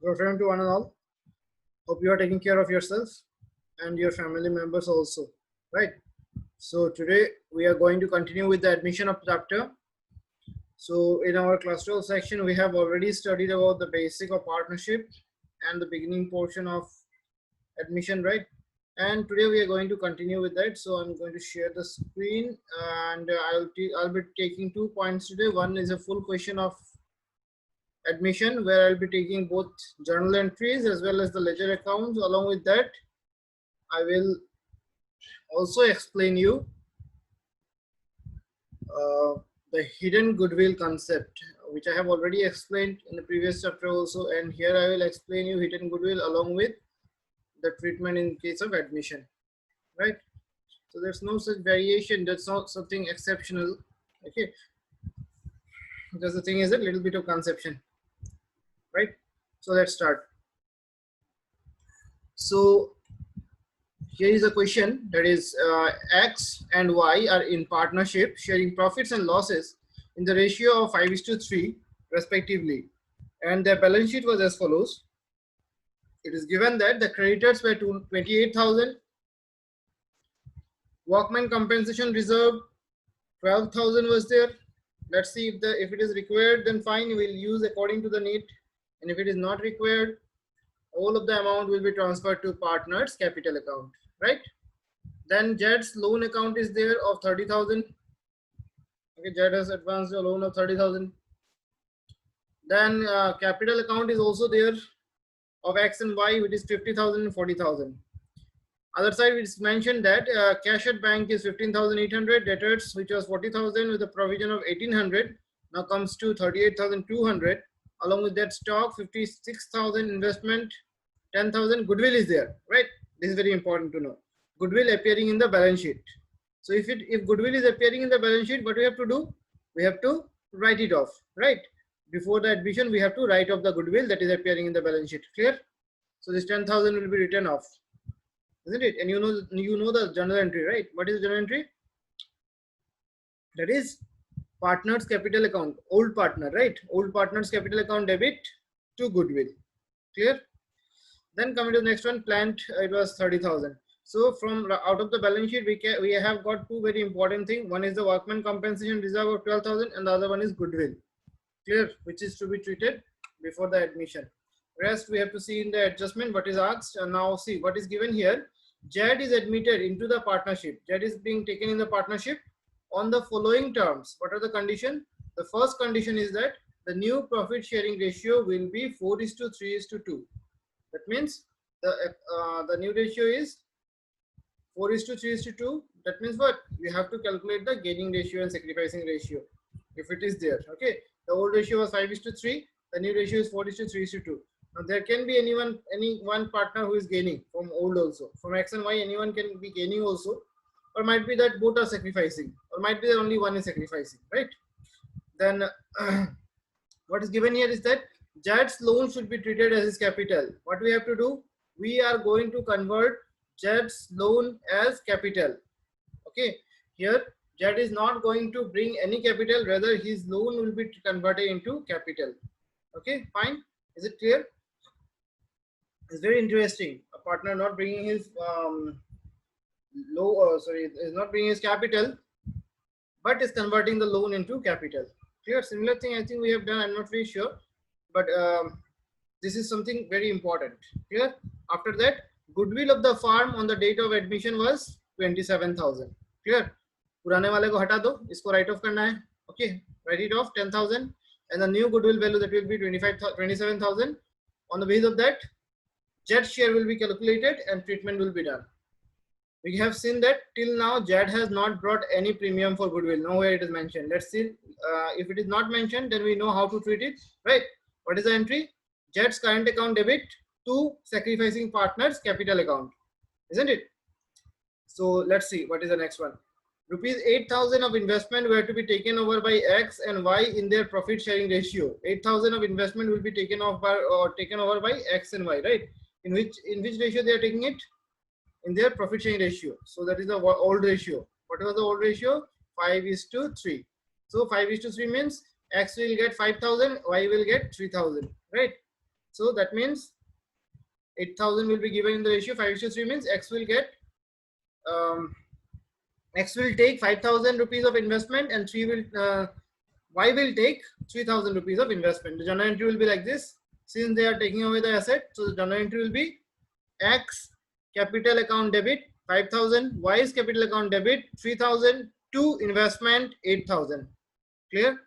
Good afternoon to one and all. Hope you are taking care of yourself and your family members also, right? So today we are going to continue with the admission of chapter. So in our class 12 section, we have already studied about the basic of partnership and the beginning portion of admission, right? And today we are going to continue with that. So I'm going to share the screen, and I'll be taking 2 points today. One is a full question of admission, where I'll be taking both journal entries as well as the ledger accounts. Along with that, I will also explain you the hidden goodwill concept, which I have already explained in the previous chapter also, and here I will explain you hidden goodwill along with the treatment in case of admission, right? So there's no such variation, that's not something exceptional, okay? Because the thing is a little bit of conception, right? So let's start. So here is a question that is X and Y are in partnership, sharing profits and losses in the ratio of 5:3 respectively, and their balance sheet was as follows. It is given that the creditors were 28,000, workman compensation reserve 12,000 was there. Let's see if it is required, then fine, we'll use according to the need, and if it is not required, all of the amount will be transferred to partners capital account, right? Then Jed's loan account is there of 30,000. Okay, Jed has advanced a loan of 30,000. Then capital account is also there of X and Y, which is 50,000 and 40,000. Other side, it's mentioned that cash at bank is 15,800, debtors, which was 40,000 with a provision of 1,800, now comes to 38,200. Along with that, stock 56,000, investment 10,000, goodwill is there, right? This is very important to know. Goodwill appearing in the balance sheet. So if goodwill is appearing in the balance sheet, what we have to do? We have to write it off, right? Before the admission, we have to write off the goodwill that is appearing in the balance sheet. Clear? So this 10,000 will be written off, isn't it? And you know the journal entry, right? What is the journal entry? That is partners capital account, old partner, right? Old partners capital account debit to goodwill. Clear? Then coming to the next one, plant, it was 30,000. So from out of the balance sheet, we have got two very important things. One is the workman compensation reserve of 12,000, and the other one is goodwill. Clear? Which is to be treated before the admission. Rest we have to see in the adjustment what is asked. And now see what is given here. Jed is admitted into the partnership. Jed is being taken in the partnership on the following terms. What are the conditions? The first condition is that the new profit sharing ratio will be 4:3:2. That means the new ratio is 4:3:2. That means what? We have to calculate the gaining ratio and sacrificing ratio if it is there. Okay. The old ratio was 5:3. The new ratio is 4:3:2. Now there can be any one partner who is gaining from old also. From X and Y, anyone can be gaining also, or might be that both are sacrificing, or might be that only one is sacrificing, right? Then what is given here is that Jed's loan should be treated as his capital. What we have to do? We are going to convert Jed's loan as capital. Okay, here Jed is not going to bring any capital, rather his loan will be converted into capital. Okay, fine. Is it clear? It's very interesting. A partner not bringing his is not bringing his capital, but is converting the loan into capital. Clear? Similar thing I think we have done. I'm not very sure, but this is something very important. Clear? After that, goodwill of the farm on the date of admission was 27,000. Clear? पुराने वाले को हटा दो, इसको write off करना है. Okay, write it off 10,000, and the new goodwill value that will be 27,000. On the basis of that, Jed share will be calculated and treatment will be done. We have seen that till now Jed has not brought any premium for goodwill. Nowhere it is mentioned. Let's see if it is not mentioned, then we know how to treat it, right? What is the entry? Jed's current account debit to sacrificing partners capital account, isn't it? So let's see what is the next one. Rupees 8,000 of investment were to be taken over by X and Y in their profit sharing ratio. 8,000 of investment will be taken over by X and Y, right? In which ratio they are taking it? In their profit sharing ratio. So that is the old ratio. What was the old ratio? 5:3. So 5:3 means X will get 5,000, Y will get 3,000, right? So that means 8,000 will be given in the ratio 5:3 means X will get X will take 5,000 rupees of investment and Y will take 3,000 rupees of investment. The journal entry will be like this. Since they are taking away the asset, so the journal entry will be X capital account debit 5,000, Y's capital account debit 3,000 to investment 8,000. Clear?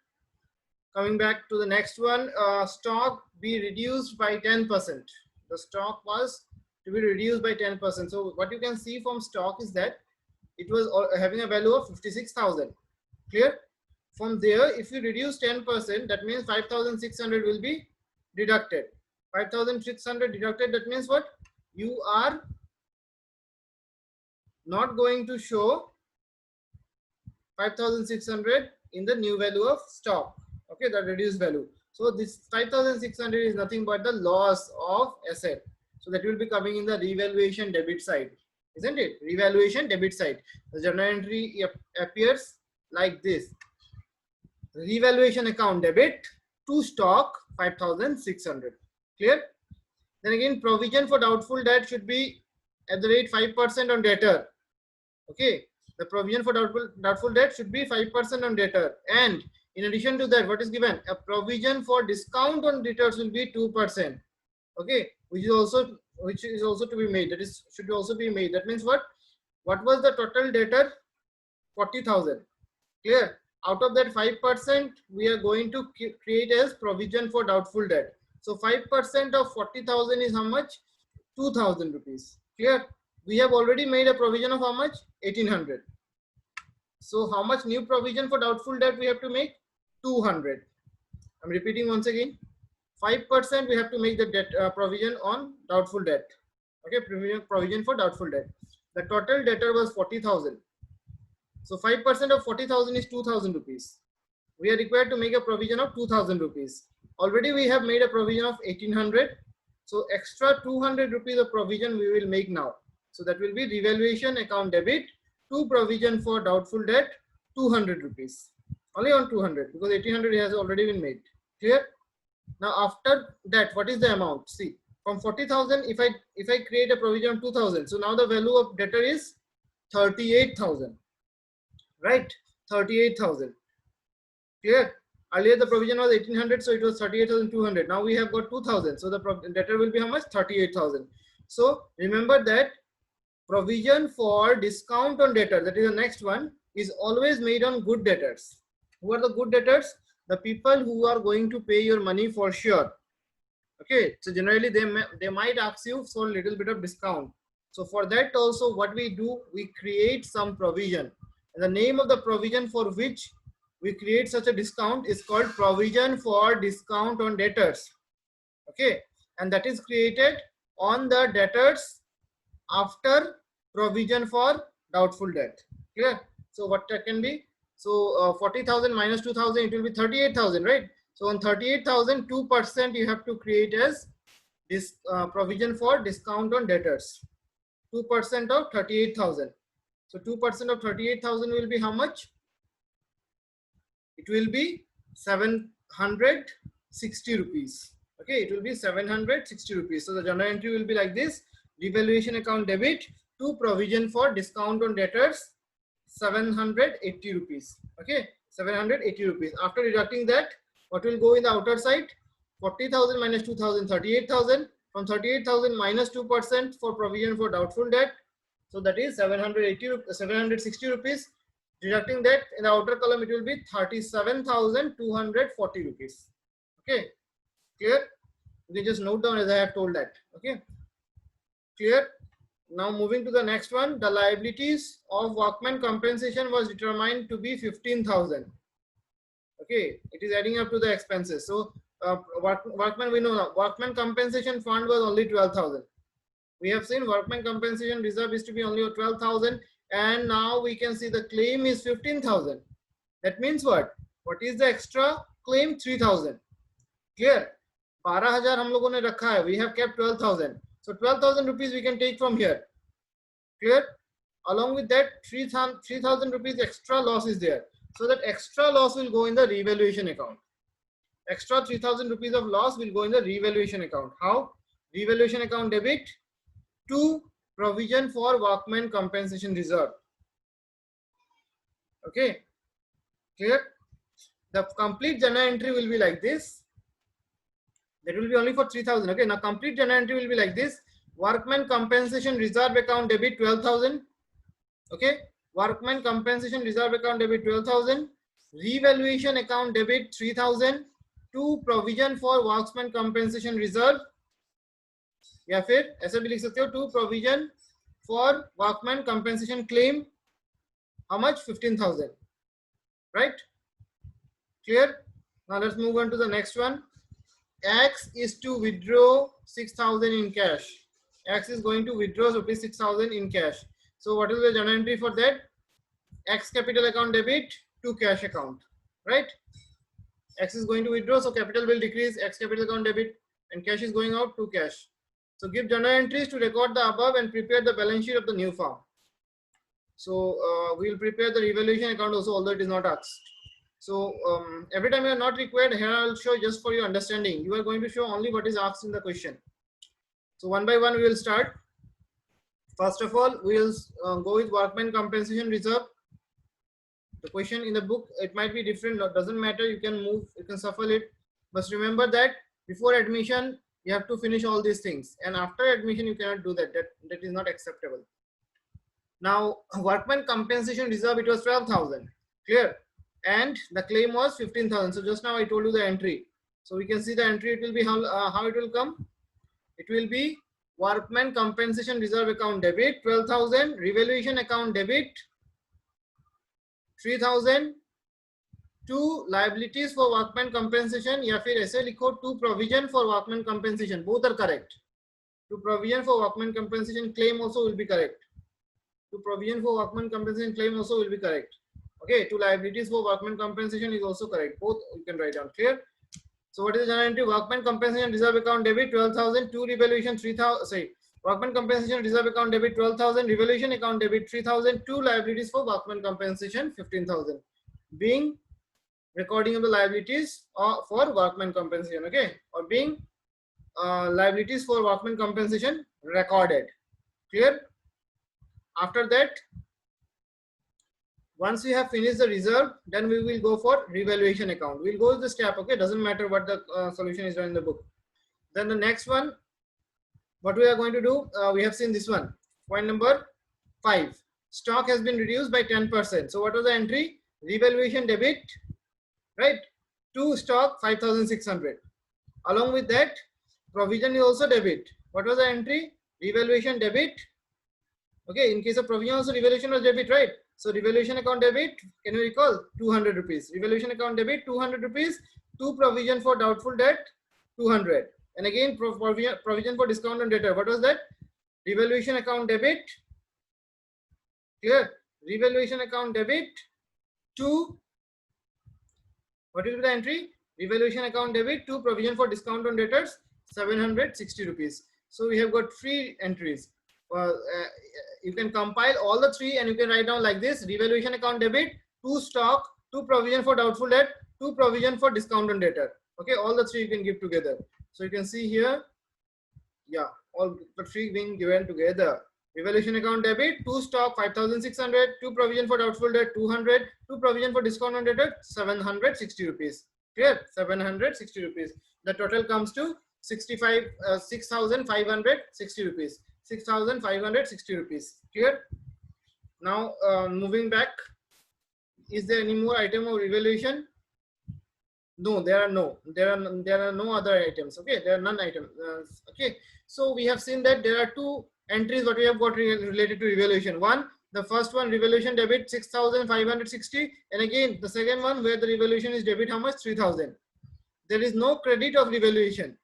Coming back to the next one, stock be reduced by 10%. The stock was to be reduced by 10%. So what you can see from stock is that it was having a value of 56,000. Clear? From there, if you reduce 10%, that means 5,600 will be deducted. 5,600 deducted, that means what? You are not going to show 5,600 in the new value of stock. Okay, the reduced value. So this 5,600 is nothing but the loss of asset. So that will be coming in the revaluation debit side, isn't it? Revaluation debit side. The journal entry appears like this. Revaluation account debit to stock 5,600. Clear? Then again, provision for doubtful debt should be at the rate 5% on debtor. Okay, the provision for doubtful debt should be 5% on debtor. And in addition to that, what is given? A provision for discount on debtors will be 2%. Okay, which is also to be made. That is should also be made. That means what? What was the total debtor? 40,000. Clear? Out of that 5%, we are going to create as provision for doubtful debt. So 5% of 40,000 is how much? 2,000 rupees. Clear? We have already made a provision of how much? 1,800. So how much new provision for doubtful debt we have to make? 200. I'm repeating once again. 5% we have to make the debt provision on doubtful debt. Okay, provision for doubtful debt. The total debtor was 40,000. So 5% of 40,000 is 2,000 rupees. We are required to make a provision of 2,000 rupees. Already we have made a provision of 1,800. So extra 200 rupees of provision we will make now. So that will be revaluation account debit to provision for doubtful debt 200 rupees. Only on 200 because 1,800 has already been made. Clear? Now after that, what is the amount? See, from 40,000, if I create a provision of 2,000, so now the value of debtor is 38,000. Right? 38,000. Clear? Earlier the provision was 1,800, so it was 38,200. Now we have got 2,000, so the debtor will be how much? 38,000. So remember that provision for discount on debtor, that is the next one, is always made on good debtors. Who are the good debtors? The people who are going to pay your money for sure. Okay, so generally they might ask you for a little bit of discount. So for that also what we do, we create some provision. And the name of the provision for which we create such a discount is called provision for discount on debtors. Okay, and that is created on the debtors after provision for doubtful debt. Clear? So what that can be? So 40,000 minus 2,000, it will be 38,000, right? So on 38,000, 2% you have to create as this provision for discount on debtors. 2% of 38,000. So 2% of 38,000 will be how much? It will be 760 rupees. Okay, it will be 760 rupees. So the journal entry will be like this: revaluation account debit to provision for discount on debtors 780 rupees. Okay, 780 rupees. After deducting that, what will go in the outer side? 40,000 minus 2,000, 38,000. From 38,000 minus 2% for provision for doubtful debt. So that is 760 rupees. Deducting that in the outer column, it will be 37,240 rupees. Okay, clear? You can just note down as I have told that. Okay, clear? Now moving to the next one, the liabilities of workman compensation was determined to be 15,000. Okay, it is adding up to the expenses. So workman, we know now, workman compensation fund was only 12,000. We have seen workman compensation reserve is to be only 12,000, and now we can see the claim is 15,000. That means what? What is the extra claim? 3,000. Clear? 12,000 हम लोगों ने रखा है. We have kept 12,000. So 12,000 rupees we can take from here. Clear? Along with that, 3,000 rupees extra loss is there. So that extra loss will go in the revaluation account. Extra 3,000 rupees of loss will go in the revaluation account. How? Revaluation account debit to provision for workman compensation reserve. Okay, clear? The complete journal entry will be like this. That will be only for 3,000. Okay, now complete journal entry will be like this. Workman compensation reserve account debit 12,000. Okay, workman compensation reserve account debit 12,000. Revaluation account debit 3,000 to provision for workman compensation reserve. या फिर ऐसे भी लिख सकते हो to provision for workman compensation claim. How much? 15,000. Right? Clear? Now let's move on to the next one. X is to withdraw 6,000 in cash. X is going to withdraw rupees 6,000 in cash. So what is the journal entry for that? X capital account debit to cash account. Right? X is going to withdraw, so capital will decrease. X capital account debit and cash is going out to cash. So give journal entries to record the above and prepare the balance sheet of the new firm. So we will prepare the revaluation account also, although it is not asked. So every time you are not required, here I will show just for your understanding. You are going to show only what is asked in the question. So one by one we will start. First of all, we will go with workman compensation reserve. The question in the book, it might be different, doesn't matter, you can move, you can shuffle it. But remember that before admission, you have to finish all these things. And after admission, you cannot do that. That is not acceptable. Now, workman compensation reserve, it was 12,000. Clear? And the claim was 15,000. So just now I told you the entry. So we can see the entry, it will be how it will come. It will be workman compensation reserve account debit 12,000, revaluation account debit 3,000 to liabilities for workman compensation, या फिर ऐसे लिखो to provision for workman compensation. Both are correct. To provision for workman compensation claim also will be correct. To provision for workman compensation claim also will be correct. Okay, to liabilities for workman compensation is also correct. Both you can write down. Clear? So what is the journal entry? Workman compensation reserve account debit 12,000 to revaluation 3,000. Sorry, workman compensation reserve account debit 12,000, revaluation account debit 3,000 to liabilities for workman compensation 15,000. Being recording of the liabilities for workman compensation. Okay, or being liabilities for workman compensation recorded. Clear? After that, once we have finished the reserve, then we will go for revaluation account. We'll go with the step. Okay, doesn't matter what the solution is in the book. Then the next one, what we are going to do, we have seen this one. Point number 5. Stock has been reduced by 10%. So what was the entry? Revaluation debit, right? To stock 5,600. Along with that, provision is also debit. What was the entry? Revaluation debit. Okay, in case of provision also revaluation was debit, right? So revaluation account debit, can you recall? 200 rupees. Revaluation account debit 200 rupees to provision for doubtful debt 200. And again provision for discount on debtor. What was that? Revaluation account debit. Clear? Revaluation account debit to, what will be the entry? Revaluation account debit to provision for discount on debtors 760 rupees. So we have got 3 entries. You can compile all the 3 and you can write down like this: revaluation account debit to stock, to provision for doubtful debt, to provision for discount on debtor. Okay, all the 3 you can give together. So you can see here, yeah, all the 3 being given together. Revaluation account debit to stock 5,600, to provision for doubtful debt 200, to provision for discount on debtor 760 rupees. Clear? 760 rupees. The total comes to 6,560 rupees. 6,560 rupees. Clear? Now moving back, is there any more item of revaluation? No, there are no other items. Okay, there are none items. Okay, so we have seen that there are 2 entries what we have got related to revaluation. One, the first one, revaluation debit 6,560, and again the second one where the revaluation is debit how much? 3,000. There is no credit of revaluation,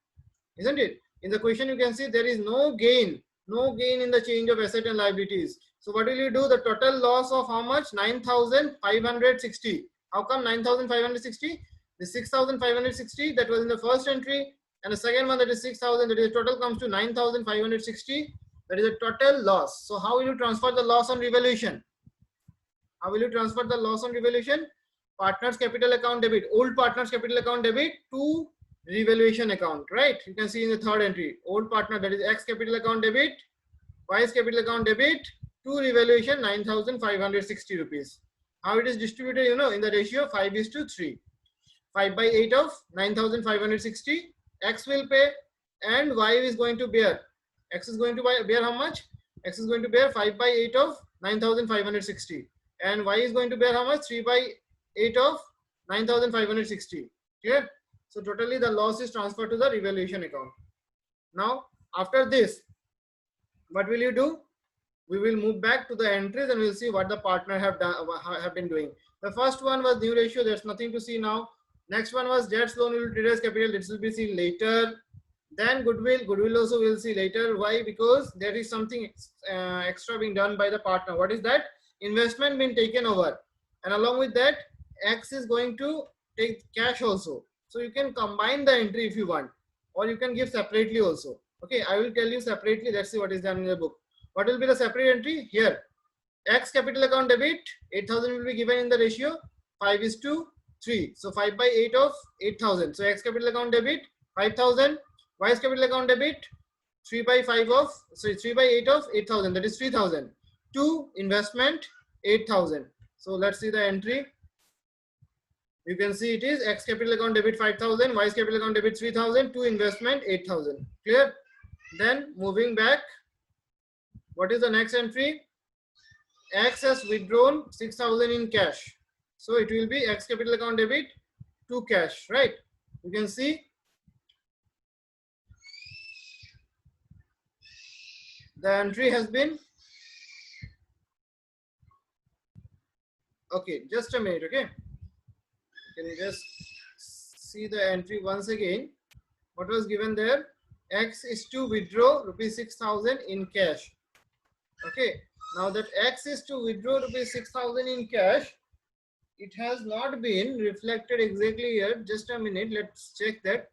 isn't it? In the question you can see there is no gain in the change of asset and liabilities. So what will you do? The total loss of how much? 9,560. How come 9,560? The 6,560 that was in the first entry, and the second one that is 6,000, that is the total comes to 9,560. That is a total loss. So how will you transfer the loss on revaluation? How will you transfer the loss on revaluation? partners capital account debit, old partners capital account debit to revaluation account, right? You can see in the third entry, old partner, that is X capital account debit, Y's capital account debit to revaluation 9,560 rupees. How it is distributed, you know, in the ratio 5:3. 5 by 8 of 9,560. X will pay and Y is going to bear. X is going to bear how much? X is going to bear 5 by 8 of 9,560. And Y is going to bear how much? 3 by 8 of 9,560. Clear? So totally the loss is transferred to the revaluation account. Now, after this, what will you do? We will move back to the entries and we'll see what the partner have been doing. The first one was new ratio. There's nothing to see now. Next one was debts, loan, will traders capital. This will be seen later. Then goodwill. Goodwill also we'll see later. Why? Because there is something extra being done by the partner. What is that? Investment being taken over. And along with that, X is going to take cash also. So you can combine the entry if you want. Or you can give separately also. Okay, I will tell you separately. Let's see what is done in the book. What will be the separate entry? Here, X capital account debit, 8,000 will be given in the ratio 5:3. So 5 by 8 of 8,000. So X capital account debit 5,000. Y's capital account debit 3 by 8 of 8,000. That is 3,000. To investment 8,000. So let's see the entry. You can see it is X capital account debit 5,000, Y's capital account debit 3,000, to investment 8,000. Clear? Then moving back, what is the next entry? X has withdrawn 6,000 in cash. So it will be X capital account debit to cash, right? You can see the entry has been, okay, just a minute, okay? Can you just see the entry once again? What was given there? X is to withdraw rupees 6,000 in cash. Okay, now that X is to withdraw rupees 6,000 in cash, it has not been reflected exactly here. Just a minute, let's check that.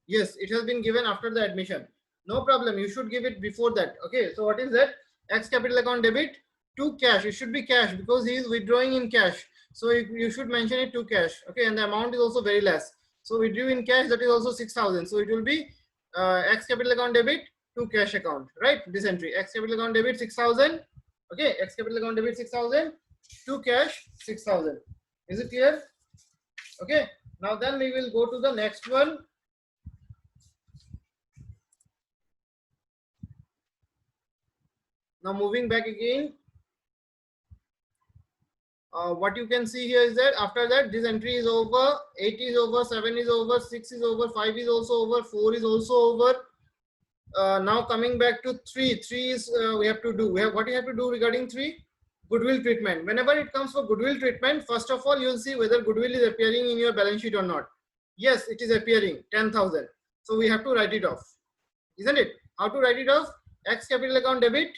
Yes, it has been given after the admission. No problem, you should give it before that. Okay, so what is that? X capital account debit to cash. It should be cash because he is withdrawing in cash. So you should mention it to cash. Okay, and the amount is also very less. So withdrew in cash, that is also 6,000. So it will be X capital account debit to cash account, right? This entry, X capital account debit 6,000. Okay, X capital account debit 6,000 to cash 6,000. Is it clear? Okay, now then we will go to the next one. Now moving back again, what you can see here is that after that this entry is over, 8 is over, 7 is over, 6 is over, 5 is also over, 4 is also over. Now coming back to 3, 3 is we have to do. What you have to do regarding 3? Goodwill treatment. Whenever it comes for goodwill treatment, first of all you will see whether goodwill is appearing in your balance sheet or not. Yes, it is appearing, 10,000. So we have to write it off, isn't it? How to write it off? X capital account debit,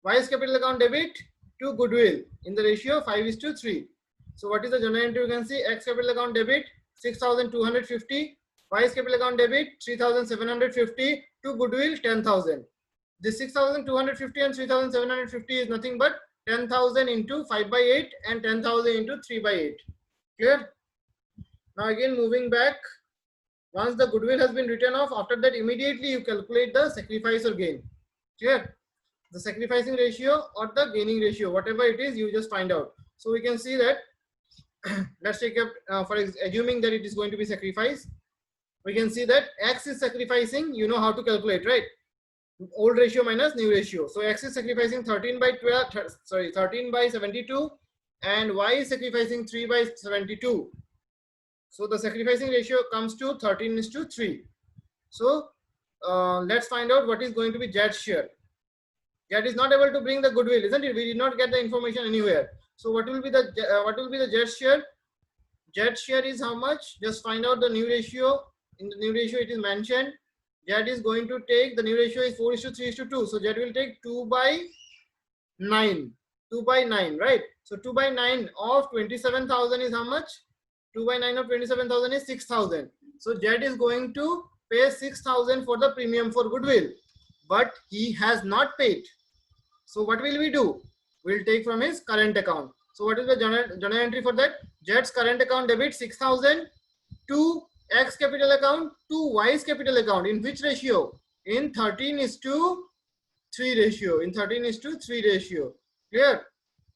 Y's capital account debit to goodwill in the ratio 5:3. So what is the journal entry? You can see X capital account debit 6,250, Y's capital account debit 3,750, to goodwill 10,000. This 6,250 and 3,750 is nothing but 10,000 into 5 by 8 and 10,000 into 3 by 8. Clear? Now again moving back, once the goodwill has been written off, after that immediately you calculate the sacrifice or gain. Clear? The sacrificing ratio or the gaining ratio, whatever it is, you just find out. So we can see that let's take up for assuming that it is going to be sacrifice. We can see that X is sacrificing, you know how to calculate, right? Old ratio minus new ratio. So X is sacrificing 13 by 72 and Y is sacrificing 3 by 72. So the sacrificing ratio comes to 13:3. So let's find out what is going to be Z's share. Z is not able to bring the goodwill, isn't it? We did not get the information anywhere. So what will be the Z's share? Z's share is how much? Just find out the new ratio. In the new ratio, it is mentioned. Z is going to take, the new ratio is 4:3:2. So Z will take 2 by 9. 2 by 9, right? So 2 by 9 of 27,000 is how much? 2 by 9 of 27,000 is 6,000. So Z is going to pay 6,000 for the premium for goodwill, but he has not paid. So what will we do? We'll take from his current account. So what is the journal entry for that? Jet's current account debit 6,000 to X capital account to Y's capital account. In which ratio? In 13:3 ratio. In 13:3 ratio. Clear?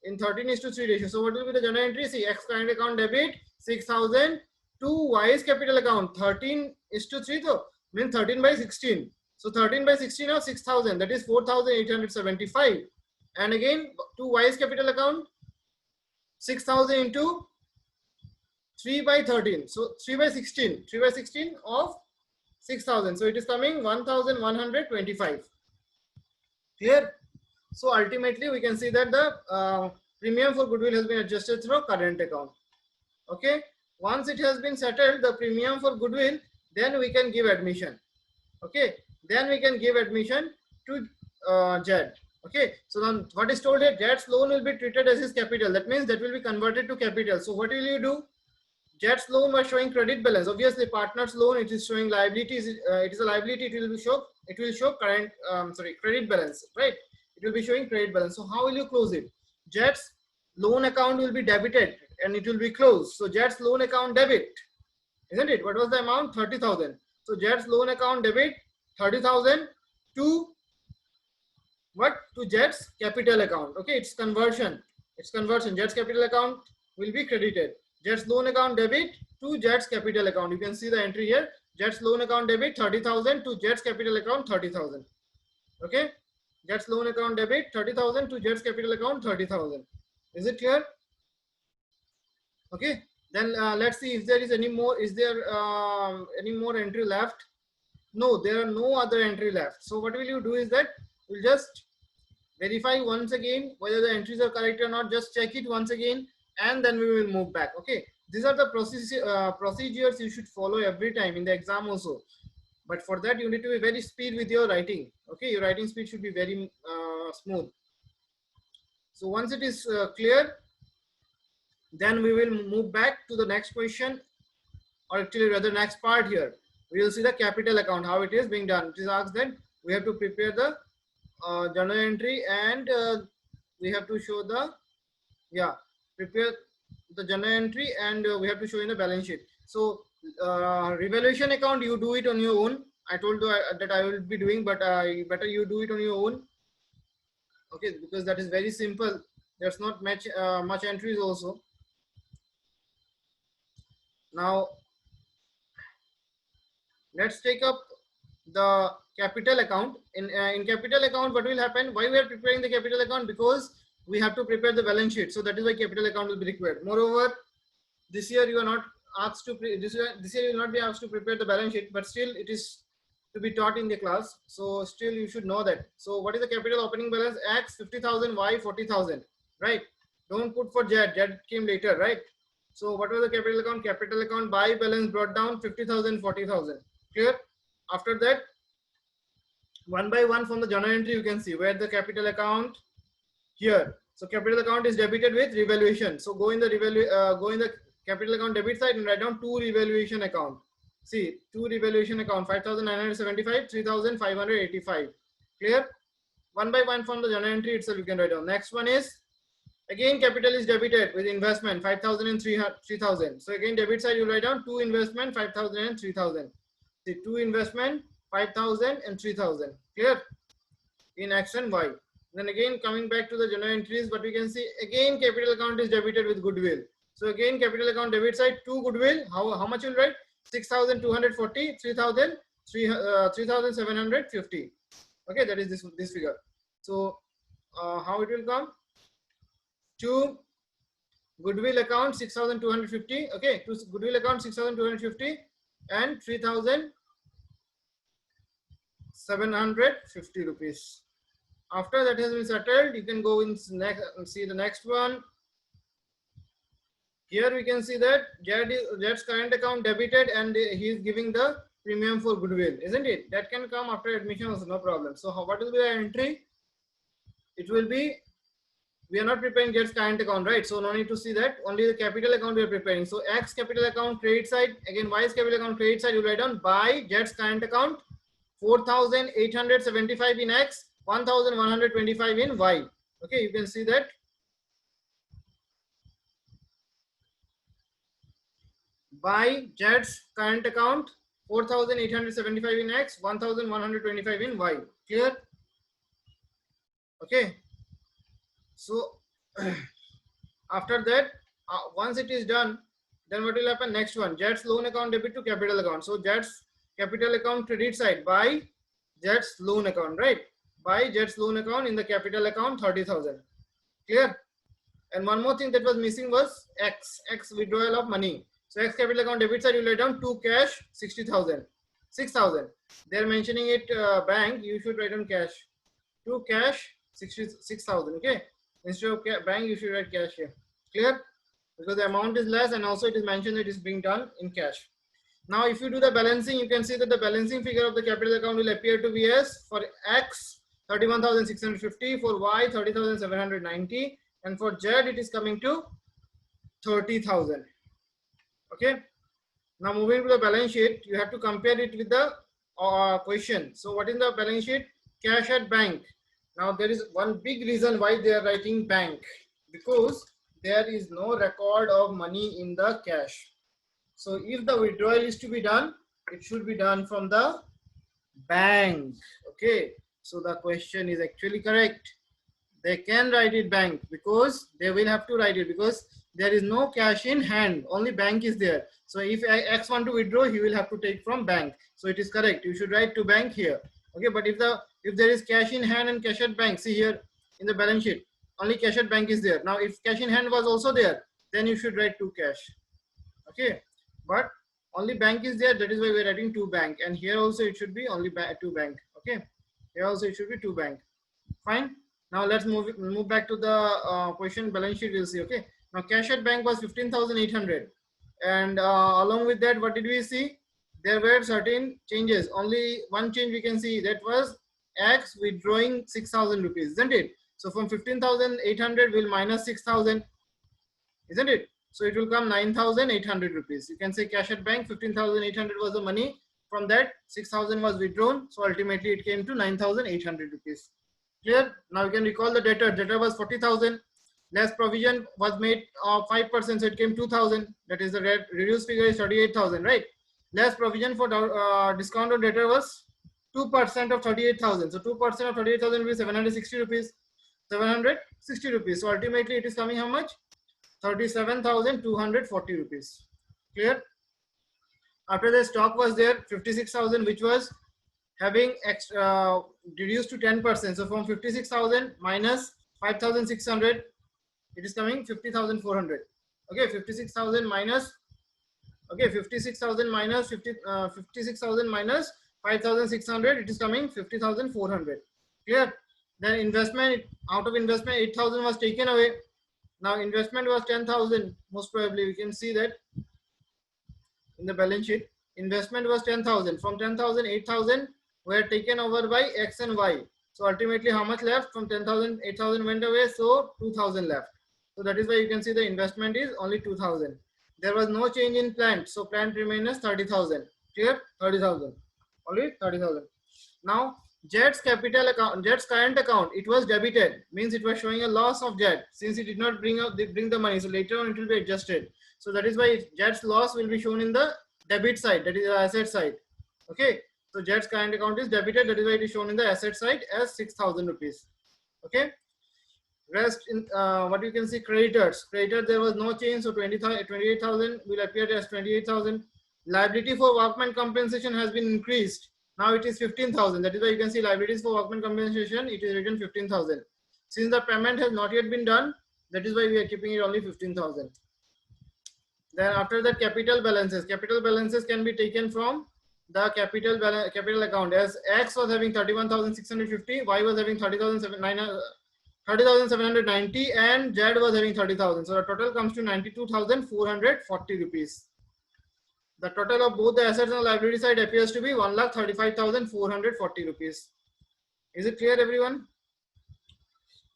In 13:3 ratio. So what will be the journal entry? See, X current account debit 6,000 to Y's capital account. 13:3 though means 13/16. So 13/16 of 6,000, that is 4,875. And again to Y's capital account 6,000 into 3/13. So 3/16. 3/16 of 6,000. So it is coming 1,125. Clear? So ultimately we can see that the premium for goodwill has been adjusted through current account. Okay. Once it has been settled, the premium for goodwill, then we can give admission. Okay. Then we can give admission to Jet. Okay. So then what is told here? Jet's loan will be treated as his capital. That means that will be converted to capital. So what will you do? Jet's loan was showing credit balance. Obviously, partner's loan, it is showing liabilities. It is a liability. It will show current credit balance, right? It will be showing credit balance. So how will you close it? Jet's loan account will be debited and it will be closed. So Jet's loan account debit, isn't it? What was the amount? 30,000. So Jet's loan account debit 30,000 to what? To Jet's capital account. Okay, it's conversion. It's conversion. Jet's capital account will be credited. Jet's loan account debit to Jet's capital account. You can see the entry here. Jet's loan account debit 30,000 to Jet's capital account 30,000. Okay. Jet's loan account debit 30,000 to Jet's capital account 30,000. Is it clear? Okay. Then let's see if there is any more. Is there any more entry left? No, there are no other entry left. So what will you do is that we'll just verify once again whether the entries are correct or not. Just check it once again and then we will move back. Okay. These are the procedures you should follow every time in the exam also. But for that you need to be very speed with your writing. Okay. Your writing speed should be very smooth. So once it is clear, then we will move back to the next question, or actually rather next part here. We will see the capital account, how it is being done. It is asked that we have to prepare the journal entry and we have to show the, prepare the journal entry and we have to show in the balance sheet. So revaluation account, you do it on your own. I told you that I will be doing, but better you do it on your own. Okay, because that is very simple. There's not much entries also. Now let's take up the capital account. In capital account, what will happen? Why we are preparing the capital account? Because we have to prepare the balance sheet. So that is why capital account will be required. Moreover, this year you are not asked to this year you will not be asked to prepare the balance sheet, but still it is to be taught in the class. So still you should know that. So what is the capital opening balance? X 50,000, Y 40,000, right? Don't put for Jet. Jet came later, right? So what was the capital account? Capital account by balance brought down 50,000, 40,000. Clear? After that, one by one from the journal entry, you can see where the capital account here. So capital account is debited with revaluation. So go in the capital account debit side and write down two revaluation account. See, two revaluation account 5,975, 3,585. Clear? One by one from the journal entry itself you can write down. Next one is again capital is debited with investment 5,000 and 3,000. So again debit side you write down two investment 5,000 and 3,000. See, two investment 5,000 and 3,000. Clear? In action Y. Then again coming back to the journal entries, but we can see again capital account is debited with goodwill. So again capital account debit side two goodwill. How much will write? 6,240, 3,000, 3,750. Okay, that is this figure. So how it will come? To goodwill account 6,250. Okay, to goodwill account 6,250 and 3,750 rupees. After that has been settled, you can go in next and see the next one. Here we can see that Jet's current account debited and he is giving the premium for goodwill, isn't it? That can come after admission also, no problem. So what will be the entry? It will be, we are not preparing Jet's current account, right? So no need to see that. Only the capital account we are preparing. So X capital account credit side, again Y's capital account credit side, you write down by Jet's current account 4,875 in X 1125 in Y. Okay, you can see that. By Z's current account, 4875 in X, 1125 in Y. Clear? Okay. So after that, once it is done, then what will happen? Next one, Z's loan account debit to capital account. So Z's capital account credit side by Z's loan account, right? By Z's loan account in the capital account 30,000. Clear? And one more thing that was missing was X withdrawal of money. So X capital account debit side you write down to cash 60,000, 6,000. They're mentioning it bank. You should write down cash. To cash 66,000. Okay. Instead of bank, you should write cash here. Clear? Because the amount is less and also it is mentioned that it is being done in cash. Now, if you do the balancing, you can see that the balancing figure of the capital account will appear to be as for X 31,650, for Y 30,790, and for Z it is coming to 30,000. Okay. Now moving to the balance sheet, you have to compare it with the question. So what is the balance sheet? Cash at bank. Now there is one big reason why they are writing bank, because there is no record of money in the cash. So if the withdrawal is to be done, it should be done from the bank. Okay. So the question is actually correct. They can write it bank because they will have to write it because there is no cash in hand, only bank is there. So if X want to withdraw, he will have to take from bank. So it is correct. You should write to bank here. Okay, but if there is cash in hand and cash at bank, see here in the balance sheet, only cash at bank is there. Now if cash in hand was also there, then you should write to cash. Okay, but only bank is there, that is why we are writing to bank, and here also it should be only to bank. Okay, here also it should be to bank. Fine. Now let's move back to the question balance sheet. We'll see. Okay. Now cash at bank was 15,800, and along with that, what did we see? There were certain changes. Only one change we can see, that was X withdrawing 6,000 rupees, isn't it? So from 15,800 we'll minus 6,000, isn't it? So it will come 9,800 rupees. You can say cash at bank 15,800 was the money. From that 6,000 was withdrawn. So ultimately it came to 9,800 rupees. Clear? Now you can recall the debtor. Debtor was 40,000. Less provision was made of 5%, so it came 2,000. That is the reduced figure is 38,000, right? Less provision for discount on debtor was 2% of 38,000. So 2% of 38,000 will be 760 rupees. 760 rupees. So ultimately it is coming how much? 37,240 rupees. Clear? After the stock was there 56,000, which was having extra reduced to 10%. So from 56,000 minus 5,600, it is coming 50,400. Okay, 56,000 minus. Okay, 56,000 minus 56,000 minus 5,600. It is coming 50,400. Clear? Then investment, out of investment 8,000 was taken away. Now investment was 10,000. Most probably we can see that in the balance sheet. Investment was 10,000. From 10,000, 8,000 were taken over by X and Y. So ultimately how much left? From 10,000, 8,000 went away, so 2,000 left. So that is why you can see the investment is only 2,000. There was no change in plant, so plant remained as 30,000. Clear? 30,000. Only 30,000. Now Jet's capital account, Jet's current account, it was debited, means it was showing a loss of Jet since it did not bring the money. So later on it will be adjusted. So that is why Jet's loss will be shown in the debit side, that is the asset side. Okay. So Jet's current account is debited, that is why it is shown in the asset side as 6,000 rupees. Okay. Rest in what you can see, creditors. Creditor, there was no change, so 28,000 will appear as 28,000. Liability for workman compensation has been increased. Now it is 15,000. That is why you can see liabilities for workman compensation, it is written 15,000. Since the payment has not yet been done, that is why we are keeping it only 15,000. Then after that, capital balances. Capital balances can be taken from the capital account, as X was having 31,650, Y was having 30,790, and Z was having 30,000. So the total comes to 92,440 rupees. The total of both the assets and liability side appears to be 1,35,440 rupees. Is it clear, everyone?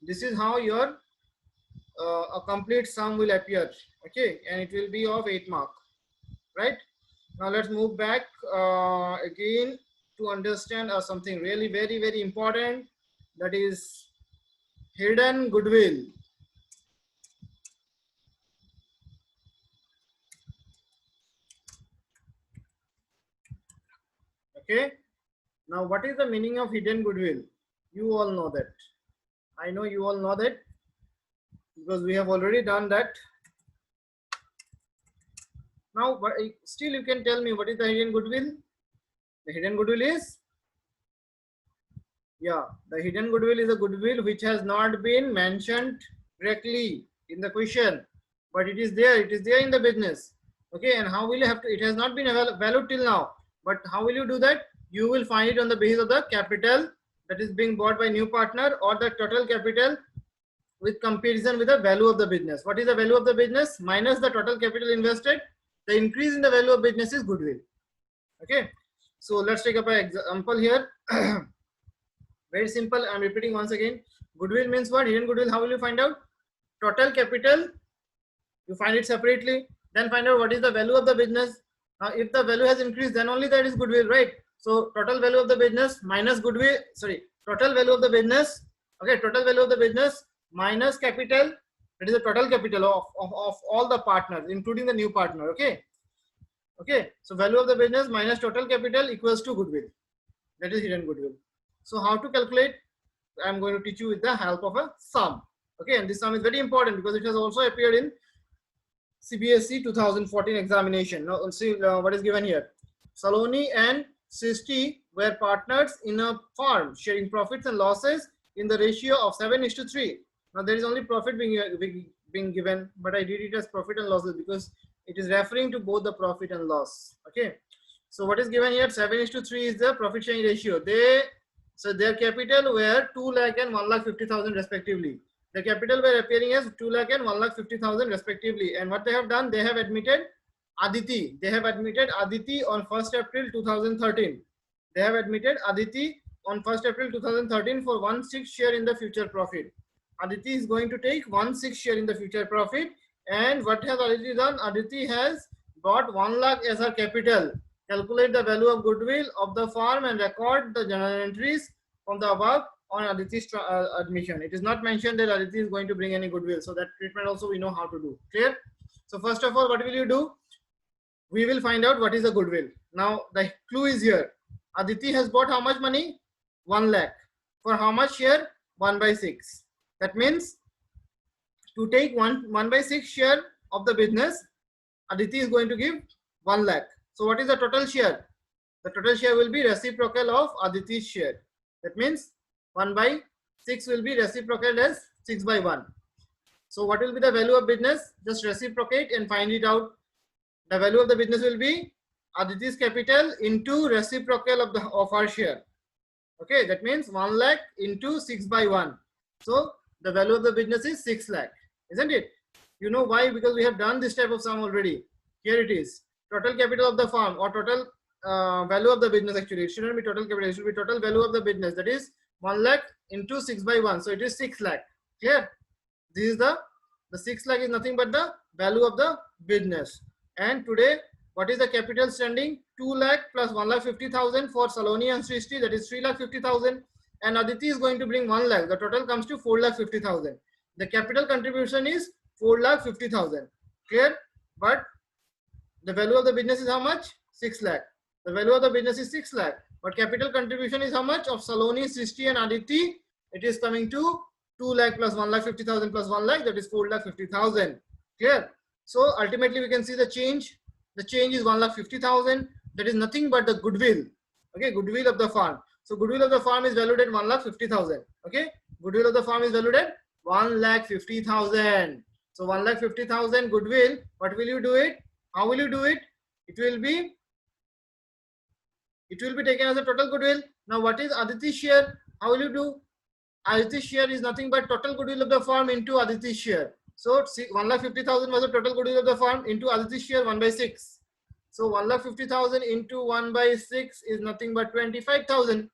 This is how your a complete sum will appear. Okay, and it will be of 8 mark, right? Now let's move back again to understand something really very important. that is hidden goodwill. Okay. Now, what is the meaning of hidden goodwill? You all know that. I know you all know that because we have already done that. Now, but still you can tell me what is the hidden goodwill? The hidden goodwill is, yeah, the hidden goodwill is a goodwill which has not been mentioned directly in the question, but it is there in the business. Okay, and how will you have to, it has not been valued till now, but how will you do that? You will find it on the basis of the capital that is being bought by new partner or the total capital with comparison with the value of the business. What is the value of the business minus the total capital invested? The increase in the value of business is goodwill. Okay, so let's take up an example here. Very simple. I'm repeating once again. Goodwill means what? Hidden goodwill. How will you find out? Total capital. You find it separately. Then find out what is the value of the business. Now, if the value has increased, then only that is goodwill, right? So total value of the business minus goodwill. Sorry, total value of the business. Okay, total value of the business minus capital. That is the total capital of all the partners, including the new partner. Okay. Okay. So value of the business minus total capital equals to goodwill. That is hidden goodwill. So how to calculate? I'm going to teach you with the help of a sum. Okay, and this sum is very important because it has also appeared in CBSE 2014 examination. Now let's see what is given here. Saloni and Srishti were partners in a farm, sharing profits and losses in the ratio of 7:3. Now there is only profit being given, but I did it as profit and losses because it is referring to both the profit and loss. Okay, so what is given here? 7:3 is the profit sharing ratio. So their capital were 2 lakh and 1,50,000 respectively. The capital were appearing as 2 lakh and 1,50,000 respectively. And what they have done, they have admitted Aditi. They have admitted Aditi on 1st April 2013. They have admitted Aditi on 1st April 2013 for 1/6 share in the future profit. Aditi is going to take 1/6 share in the future profit. And what has Aditi done? Aditi has bought 1 lakh as her capital. Calculate the value of goodwill of the farm and record the journal entries from the above on Aditi's admission. It is not mentioned that Aditi is going to bring any goodwill. So that treatment also we know how to do. Clear? So first of all, what will you do? We will find out what is the goodwill. Now the clue is here. Aditi has bought how much money? 1 lakh. For how much share? 1/6. That means to take 1/6 share of the business, Aditi is going to give 1 lakh. So what is the total share? The total share will be reciprocal of Aditi's share. That means 1/6 will be reciprocal as 6/1. So what will be the value of business? Just reciprocate and find it out. The value of the business will be Aditi's capital into reciprocal of her share. Okay, that means 1 lakh into 6/1. So the value of the business is 6 lakh, isn't it? You know why? Because we have done this type of sum already. Here it is. Total capital of the farm or total value of the business. Actually, it shouldn't be total capital. It should be total value of the business. That is 1 lakh into 6/1. So it is 6 lakh. Clear? This is the 6 lakh is nothing but the value of the business. And today, what is the capital standing? 2 lakh plus 1,50,000 for Saloni and Srishti. That is 3,50,000. And Aditi is going to bring 1 lakh. The total comes to 4,50,000. The capital contribution is 4,50,000. Clear? But the value of the business is how much? 6 lakh. The value of the business is 6 lakh. But capital contribution is how much? Of Saloni, Srishti and Aditi, it is coming to 2 lakh plus 1,50,000 plus 1 lakh. That is 4,50,000. Clear? So ultimately we can see the change. The change is 1,50,000. That is nothing but the goodwill. Okay, goodwill of the farm. So goodwill of the farm is valued at 1,50,000. Okay, goodwill of the farm is valued at 1,50,000. So 1,50,000 goodwill. What will you do it? How will you do it? It will be taken as a total goodwill. Now what is Aditi's share? How will you do? Aditi's share is nothing but total goodwill of the farm into Aditi's share. So 1,50,000 was the total goodwill of the farm into Aditi's share 1/6. So 1,50,000 into 1/6 is nothing but 25,000.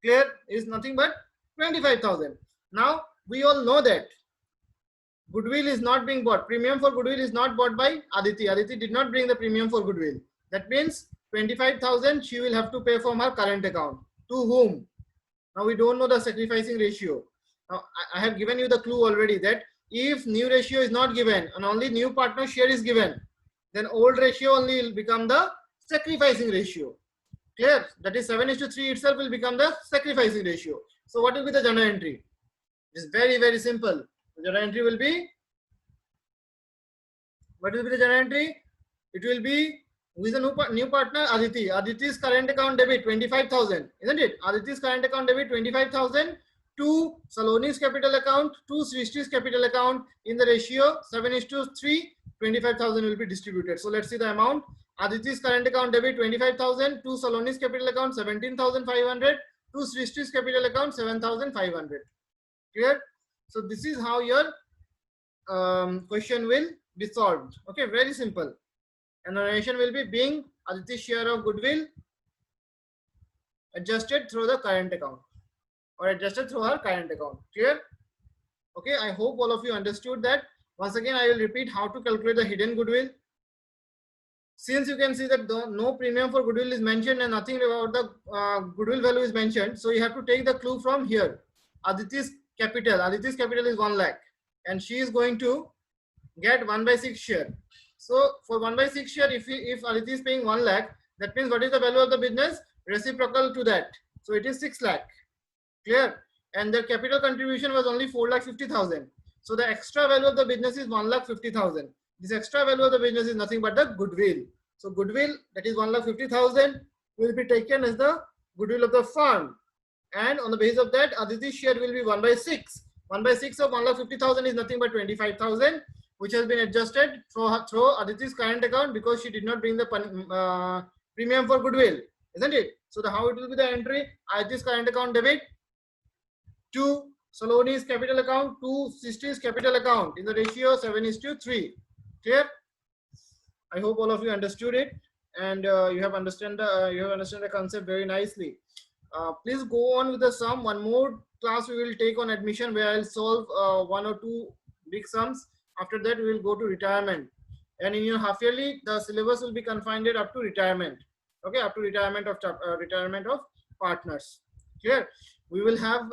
Clear? Is nothing but 25,000. Now we all know that goodwill is not being bought. Premium for goodwill is not bought by Aditi. Aditi did not bring the premium for goodwill. That means 25,000 she will have to pay from her current account. To whom? Now we don't know the sacrificing ratio. Now I have given you the clue already that if new ratio is not given and only new partner share is given, then old ratio only will become the sacrificing ratio. Clear? That is 7:3 itself will become the sacrificing ratio. So what will be the journal entry? It's very, very simple. The journal entry will be, what will be the journal entry? It will be, who is the new partner? Aditi. Aditi's current account debit 25,000, isn't it? Aditi's current account debit 25,000 to Saloni's capital account to Srishti's capital account in the ratio 7:3. 25,000 will be distributed. So let's see the amount. Aditi's current account debit 25,000 to Saloni's capital account 17,500 to Srishti's capital account 7,500. Clear? So this is how your question will be solved. Okay, very simple. And the narration will be being Aditi's share of goodwill adjusted through the current account or adjusted through her current account. Clear? Okay, I hope all of you understood that. Once again, I will repeat how to calculate the hidden goodwill. Since you can see that no premium for goodwill is mentioned and nothing about the goodwill value is mentioned, so you have to take the clue from here. Aditi's capital is 1 lakh and she is going to get 1/6 share. So for 1/6 share, if Aditi is paying 1 lakh, that means what is the value of the business? Reciprocal to that. So it is 6 lakh. Clear? And their capital contribution was only 4,50,000. So the extra value of the business is 1,50,000. This extra value of the business is nothing but the goodwill. So goodwill, that is 1,50,000, will be taken as the goodwill of the firm. And on the basis of that, Aditi's share will be 1/6. 1/6 of 1,50,000 is nothing but 25,000, which has been adjusted through Aditi's current account because she did not bring the premium for goodwill, isn't it? So how it will be the entry? Aditi's current account debit to Saloni's capital account to Srishti's capital account in the ratio 7:3. Clear? I hope all of you understood it and you have understood the concept very nicely. Please go on with the sum. One more class we will take on admission where I'll solve 1 or 2 big sums. After that, we will go to retirement. And in your half yearly, the syllabus will be confined up to retirement. Okay, up to retirement of partners. Clear? We will have,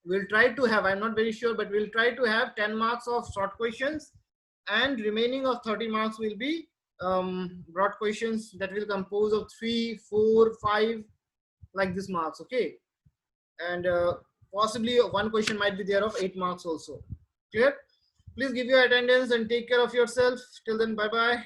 we'll try to have, I'm not very sure, but we'll try to have 10 marks of short questions and remaining of 30 marks will be broad questions that will compose of 3, 4, 5, like this marks. Okay. And possibly one question might be there of 8 marks also. Clear? Please give your attendance and take care of yourself. Till then, bye-bye.